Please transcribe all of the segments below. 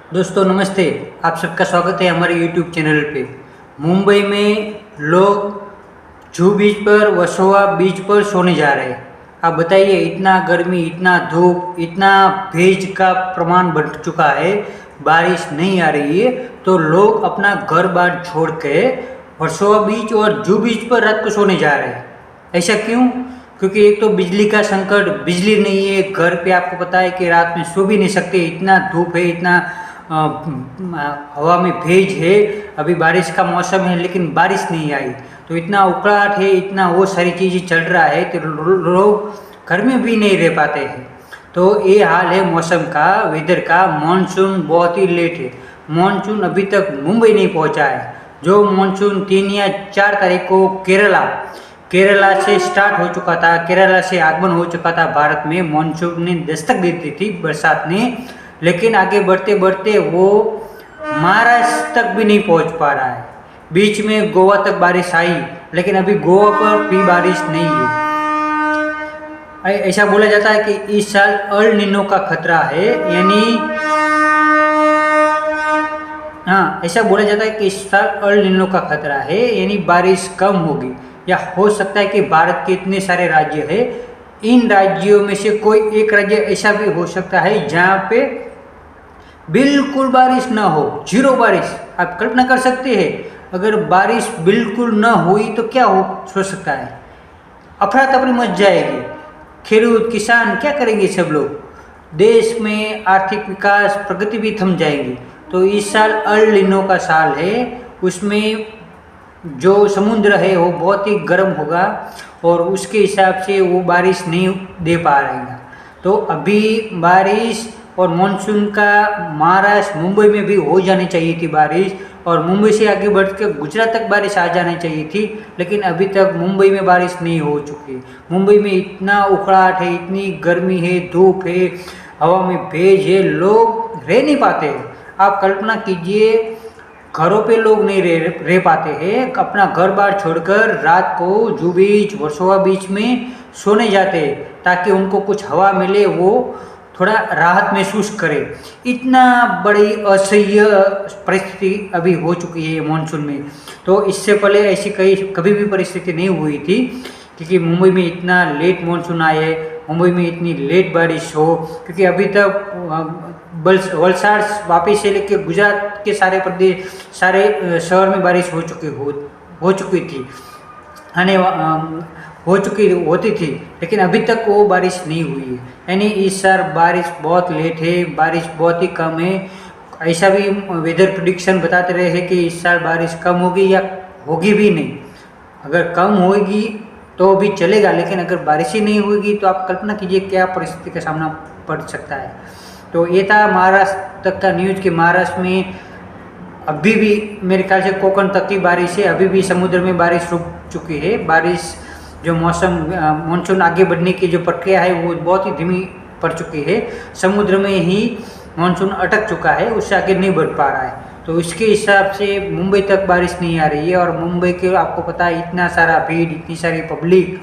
दोस्तों नमस्ते। आप सबका स्वागत है हमारे YouTube चैनल पे। मुंबई में लोग जुहू बीच पर, वर्सोवा बीच पर सोने जा रहे हैं। आप बताइए, इतना गर्मी, इतना धूप, इतना भेज का प्रमाण बढ़ चुका है, बारिश नहीं आ रही है, तो लोग अपना घर बार छोड़ के वर्सोवा बीच और जुहू बीच पर रात को सोने जा रहे हैं। ऐसा क्यों? क्योंकि एक तो बिजली का संकट, बिजली नहीं है घर पे। आपको पता है कि रात में सो भी नहीं सकते, इतना धूप है, इतना हवा में भेज है। अभी बारिश का मौसम है लेकिन बारिश नहीं आई, तो इतना उकड़ाहट है, इतना वो सारी चीज़ें चल रहा है तो लोग घर में भी नहीं रह पाते हैं। तो ये हाल है मौसम का, वेदर का। मानसून बहुत ही लेट है। मानसून अभी तक मुंबई नहीं पहुंचा है। जो मानसून 3 या 4 तारीख को केरला से स्टार्ट हो चुका था, केरला से आगमन हो चुका था भारत में, मानसून ने दस्तक दी थी बरसात ने। लेकिन आगे बढ़ते बढ़ते वो महाराष्ट्र तक भी नहीं पहुंच पा रहा है। बीच में गोवा तक बारिश आई, लेकिन अभी गोवा पर भी बारिश नहीं है। ऐसा बोला जाता है कि इस साल अल नीनो का खतरा है, यानी ऐसा बोला जाता है कि इस साल अल नीनो का खतरा है, यानी बारिश कम होगी। या हो सकता है कि भारत के इतने सारे राज्य हैं, इन राज्यों में से कोई एक राज्य ऐसा भी हो सकता है जहाँ पे बिल्कुल बारिश ना हो, जीरो बारिश। आप कल्पना कर सकते हैं, अगर बारिश बिल्कुल ना हुई तो क्या हो सकता है? अफरा तफरी मच जाएगी। खेडूत किसान क्या करेंगे? सब लोग, देश में आर्थिक विकास, प्रगति भी थम जाएगी। तो इस साल अल नीनो का साल है, उसमें जो समुद्र है वो बहुत ही गर्म होगा और उसके हिसाब से वो बारिश नहीं दे पा रहेगा। तो अभी बारिश और मानसून का महाराष्ट्र, मुंबई में भी हो जानी चाहिए थी बारिश, और मुंबई से आगे बढ़ के गुजरात तक बारिश आ जानी चाहिए थी, लेकिन अभी तक मुंबई में बारिश नहीं हो चुकी। मुंबई में इतना उखड़ाहट है, इतनी गर्मी है, धूप है, हवा में भेज है, लोग रह नहीं पाते। आप कल्पना कीजिए, घरों पे लोग नहीं रह पाते हैं, अपना घर बार छोड़कर रात को जुहू बीच, वर्सोवा बीच में सोने जाते हैं ताकि उनको कुछ हवा मिले, वो थोड़ा राहत महसूस करे। इतना बड़ी असह्य परिस्थिति अभी हो चुकी है मानसून में। तो इससे पहले ऐसी कभी भी परिस्थिति नहीं हुई थी, क्योंकि मुंबई में इतना लेट मानसून आए, मुंबई में इतनी लेट बारिश हो। क्योंकि अभी तक वलसाड़ वापी से लेकर गुजरात के सारे प्रदेश, सारे शहर में बारिश हो चुकी थी, हो चुकी होती थी, लेकिन अभी तक वो बारिश नहीं हुई है। यानी इस साल बारिश बहुत लेट है, बारिश बहुत ही कम है। ऐसा भी वेदर प्रिडिक्शन बताते रहे हैं कि इस साल बारिश कम होगी या होगी भी नहीं। अगर कम होगी तो भी चलेगा, लेकिन अगर बारिश ही नहीं होगी तो आप कल्पना कीजिए क्या परिस्थिति का सामना पड़ सकता है। तो ये था महाराष्ट्र तक का न्यूज़ कि महाराष्ट्र में अभी भी मेरे ख्याल से कोकण तक की बारिश है, अभी भी समुद्र में बारिश रुक चुकी है। बारिश जो मानसून आगे बढ़ने की जो प्रक्रिया है वो बहुत ही धीमी पड़ चुकी है। समुद्र में ही मानसून अटक चुका है, उससे आगे नहीं बढ़ पा रहा है। तो इसके हिसाब से मुंबई तक बारिश नहीं आ रही है, और मुंबई के आपको पता है इतना सारा भीड़, इतनी सारी पब्लिक,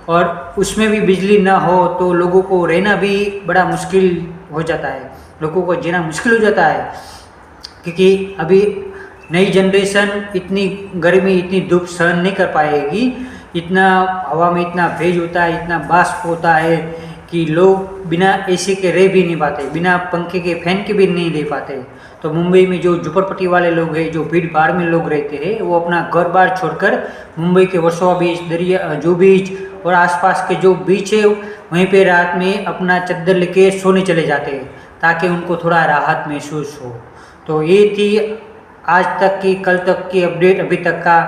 और उसमें भी बिजली ना हो तो लोगों को रहना भी बड़ा मुश्किल हो जाता है, लोगों को जीना मुश्किल हो जाता है। क्योंकि अभी नई जनरेशन इतनी गर्मी, इतनी धूप सहन नहीं कर पाएगी। इतना हवा में इतना भेज होता है, इतना वाष्प होता है कि लोग बिना एसी के रह भी नहीं पाते, बिना पंखे के, फैन के भी नहीं रह पाते। तो मुंबई में जो झुपड़पट्टी वाले लोग हैं, जो भीड़ भाड़ में लोग रहते हैं, वो अपना घर बार छोड़कर मुंबई के वर्सोवा बीच, जुहू बीच और आसपास के जो बीच है वहीं पे रात में अपना चद्दर लेके सोने चले जाते हैं ताकि उनको थोड़ा राहत महसूस हो। तो ये थी आज तक की, कल तक की अपडेट अभी तक का,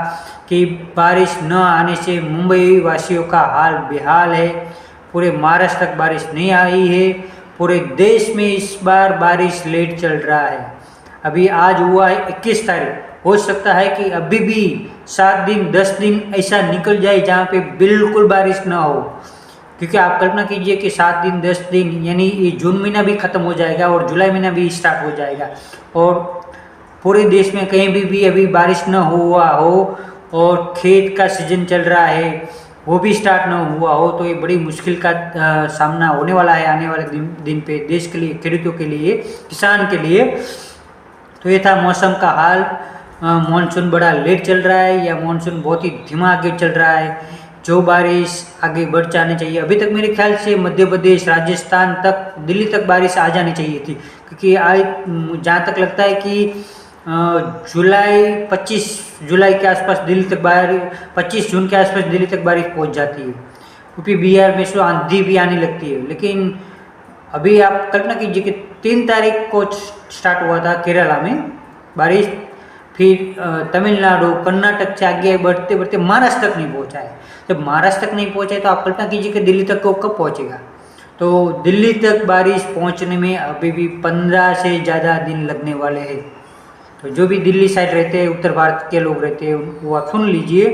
कि बारिश न आने से मुंबई वासियों का हाल बेहाल है। पूरे महाराष्ट्र तक बारिश नहीं आई है, पूरे देश में इस बार बारिश लेट चल रहा है। अभी आज हुआ है 21 तारीख, हो सकता है कि अभी भी 7 दिन 10 दिन ऐसा निकल जाए जहाँ पे बिल्कुल बारिश ना हो। क्योंकि आप कल्पना कीजिए कि 7 दिन 10 दिन, यानी ये जून महीना भी ख़त्म हो जाएगा और जुलाई महीना भी स्टार्ट हो जाएगा, और पूरे देश में कहीं भी अभी बारिश न हुआ हो और खेत का सीजन चल रहा है वो भी स्टार्ट न हुआ हो, तो ये बड़ी मुश्किल का सामना होने वाला है आने वाले दिन पे, देश के लिए, खेडूतों के लिए, किसान के लिए। तो ये था मौसम का हाल। मानसून बड़ा लेट चल रहा है या मानसून बहुत ही धीमा आगे चल रहा है। जो बारिश आगे बढ़ जानी चाहिए, अभी तक मेरे ख्याल से मध्य प्रदेश, राजस्थान तक, दिल्ली तक बारिश आ जानी चाहिए थी, क्योंकि आज जहाँ तक लगता है कि 25 जुलाई के आसपास दिल्ली तक बारिश, 25 जून के आसपास दिल्ली तक बारिश पहुँच जाती है। यूपी बिहार में आंधी भी आने लगती है। लेकिन अभी आप कल्पना कीजिए कि 3 तारीख को स्टार्ट हुआ था केरला में बारिश, फिर तमिलनाडु, कर्नाटक से आगे बढ़ते बढ़ते महाराष्ट्र तक नहीं पहुंचा है। जब महाराष्ट्र तक नहीं पहुंचा है तो आप कल्पना कीजिए कि दिल्ली तक को कब पहुंचेगा। तो दिल्ली तक बारिश पहुंचने में अभी भी 15 से ज़्यादा दिन लगने वाले हैं। तो जो भी दिल्ली साइड रहते हैं, उत्तर भारत के लोग रहते हैं, वो आप सुन लीजिए,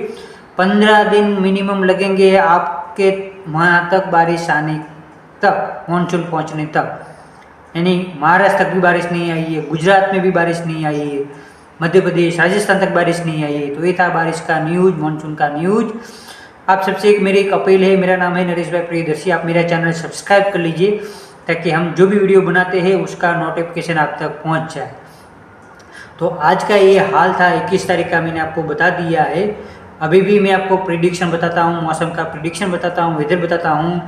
15 दिन मिनिमम लगेंगे आपके वहाँ तक बारिश आने तक, मानसून पहुँचने तक। यानी महाराष्ट्र तक भी बारिश नहीं आई है, गुजरात में भी बारिश नहीं आई है, मध्य प्रदेश, राजस्थान तक बारिश नहीं आई है। तो ये था बारिश का न्यूज़, मानसून का न्यूज़। आप सबसे मेरी एक अपील है, मेरा नाम है नरेश भाई प्रियदर्शी, आप मेरा चैनल सब्सक्राइब कर लीजिए ताकि हम जो भी वीडियो बनाते हैं उसका नोटिफिकेशन आप तक पहुंच जाए। तो आज का ये हाल था, 21 तारीख का मैंने आपको बता दिया है। अभी भी मैं आपको प्रिडिक्शन बताता हूँ, मौसम का प्रिडिक्शन बताता हूँ, वेदर बताता हूँ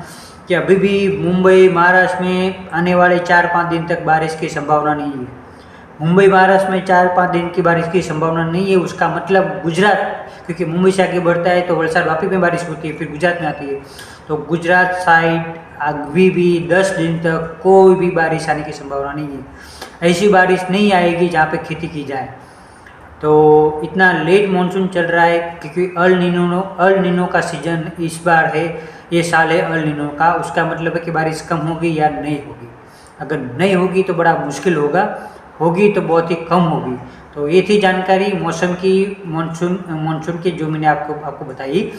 कि अभी भी मुंबई, महाराष्ट्र में आने वाले 4-5 दिन तक बारिश की संभावना नहीं है। मुंबई, महाराष्ट्र में 4-5 दिन की बारिश की संभावना नहीं है। उसका मतलब गुजरात, क्योंकि मुंबई से आगे बढ़ता है तो वलसाड वापी में बारिश होती है, फिर गुजरात में आती है। तो गुजरात साइड अभी भी 10 दिन तक कोई भी बारिश आने की संभावना नहीं है। ऐसी बारिश नहीं आएगी जहाँ पे खेती की जाए। तो इतना लेट मानसून चल रहा है क्योंकि अल नीनो का सीजन इस बार है, ये साल है अल नीनो का। उसका मतलब है कि बारिश कम होगी या नहीं होगी। अगर नहीं होगी तो बड़ा मुश्किल होगा, होगी तो बहुत ही कम होगी। तो ये थी जानकारी मौसम की, मानसून की, जो मैंने आपको बताई।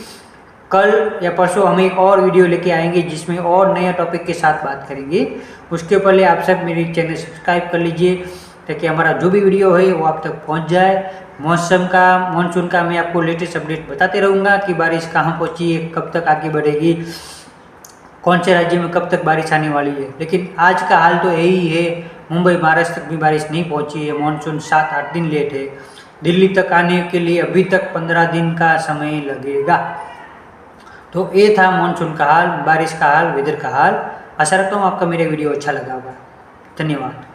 कल या परसों हम एक और वीडियो लेके आएंगे जिसमें और नया टॉपिक के साथ बात करेंगे। उसके पहले आप सब मेरे चैनल सब्सक्राइब कर लीजिए ताकि हमारा जो भी वीडियो है वो आप तक पहुंच जाए। मौसम का, मानसून का मैं आपको लेटेस्ट अपडेट बताते रहूँगा कि बारिश कहाँ पहुँची है, कब तक आगे बढ़ेगी, कौन से राज्य में कब तक बारिश आने वाली है। लेकिन आज का हाल तो यही है, मुंबई, महाराष्ट्र तक भी बारिश नहीं पहुंची है। मानसून 7-8 दिन लेट है। दिल्ली तक आने के लिए अभी तक 15 दिन का समय लगेगा। तो ये था मानसून का हाल, बारिश का हाल, वेदर का हाल। आशा रखता हूँ आपका मेरा वीडियो अच्छा लगा होगा। धन्यवाद।